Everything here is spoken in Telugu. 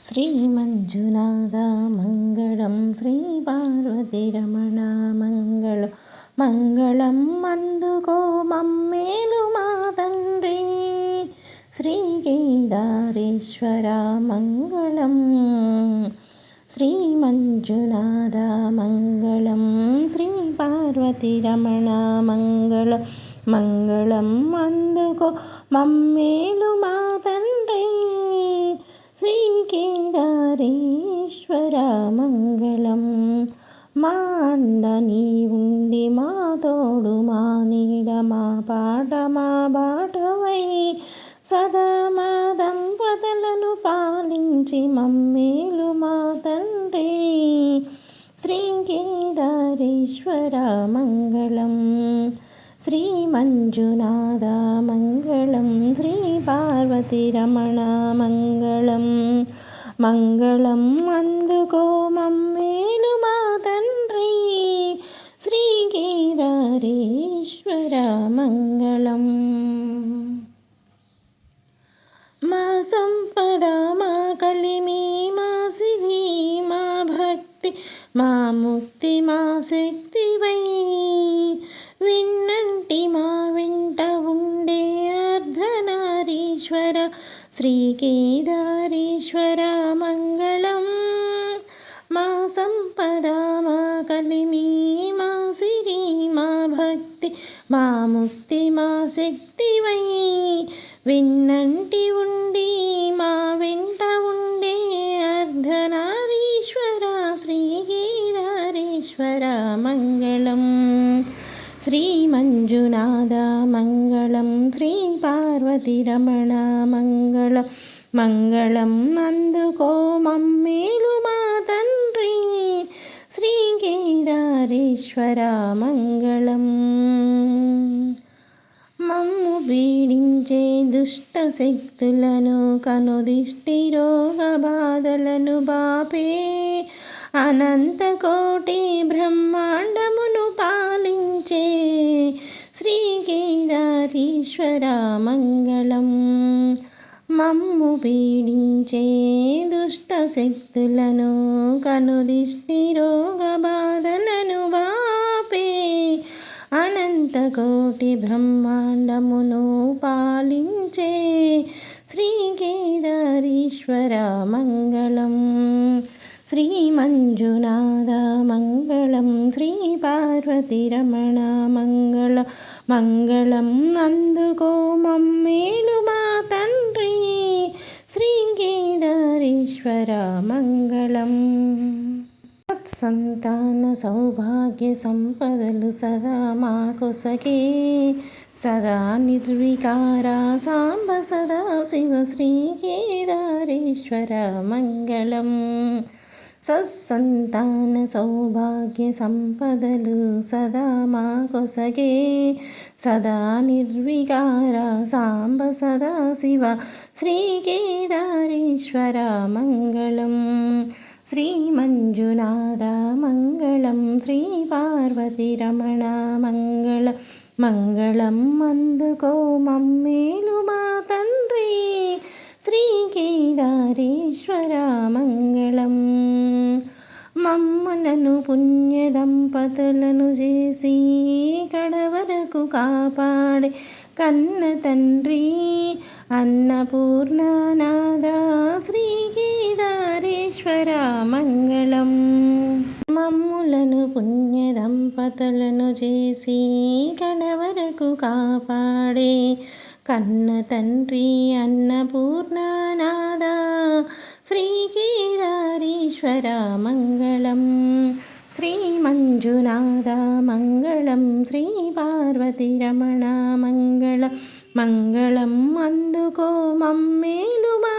శ్రీమంజునాథ మంగళం శ్రీ పార్వతీరమణ మంగళం మంగళం అందుకో మమ్మేలు మా తండ్రి శ్రీ కేదారేశ్వర మంగళం శ్రీమంజునాథ మంగళం శ్రీ పార్వతీరమణ మంగళం మంగళం అందుకో మమ్మేలు మా తండ్రి శ్రీ కేదారేశ్వర మంగళం మా అండ నీ ఉండి మా తోడు మా నీడ మా పాట మా బాటవై సదా మా దంపతులను పాలించి మమ్మేలు మా తండ్రి శ్రీ కేదారేశ్వర మంగళం శ్రీ మంజునాథ మంగళం శ్రీ పార్వతీరమణ మంగళం మంగళం అందుకో మమ్మేలు మా తండ్రి శ్రీ కేదారేశ్వర మంగళం మా సంపద మా కలిమి మా సిరి మా భక్తి మా ముక్తి మా శక్తివై విన్నంటి మా వెంట ఉండే అర్ధనారీశ్వర శ్రీ కేదారేశ్వర మంగళం మా సంపద మా కలిమి మా సిరి మా భక్తి మా ముక్తి మా శక్తివై విన్నంటి ఉండి మా వెంట ఉండే అర్ధనారీశ్వర శ్రీ కేదారేశ్వర మంగళం శ్రీ మంజునాథ మంగళం శ్రీ పార్వతీరమణ మంగళం మంగళం అందుకో మమ్మేలు మా తండ్రి శ్రీ కేదారేశ్వర మంగళం మమ్ము పీడించే దుష్ట శక్తులను కనుదిష్టి రోగ బాధలను బాపే అనంత కోటి బ్రహ్మాండమును పాలించే శ్రీ కేదారేశ్వర మంగళం మమ్ము పీడించే దుష్ట శక్తులను కనుదిష్టి రోగ బాధలను బాపే అనంత కోటి బ్రహ్మాండమును పాలించే శ్రీ కేదారేశ్వర మంగళం శ్రీ మంజునాథ మంగళం శ్రీ పార్వతీరమణ మంగళం మంగళం అందుకో మమ్మేలు మా తండ్రి శ్రీ కేదారేశ్వర మంగళం సంతాన సౌభాగ్య సంపదలు సదా మాకొసగే సదా నిర్వికార సాంబ సదా శివ శ్రీ కేదారేశ్వర మంగళం సత్సంతాన సౌభాగ్య సంపదలు సదా మాకొసగే సదా నిర్వికార సాంబ సదా శివ శ్రీ కేదారేశ్వర మంగళం శ్రీ మంజునాథ మంగళం శ్రీ పార్వతీరమణ మంగళం మంగళం అందుకో మమ్మేలు మా తండ్రి శ్రీ కేదారేశ్వర మంగళం మమ్మలను పుణ్య దంపతులను చేసి కడవరకు కాపాడే కన్న తండ్రి అన్నపూర్ణనాథ శ్రీ కేదారేశ్వర మంగళం మమ్ములను పుణ్య దంపతులను చేసి కడవరకు కాపాడే కన్న తండ్రి అన్నపూర్ణనాథ శ్రీ కేదారేశ్వర మంగళం శ్రీ మంజునాథ మంగళం శ్రీ పార్వతీరమణ మంగళం మంగళం అందుకో మమ్మేలు మా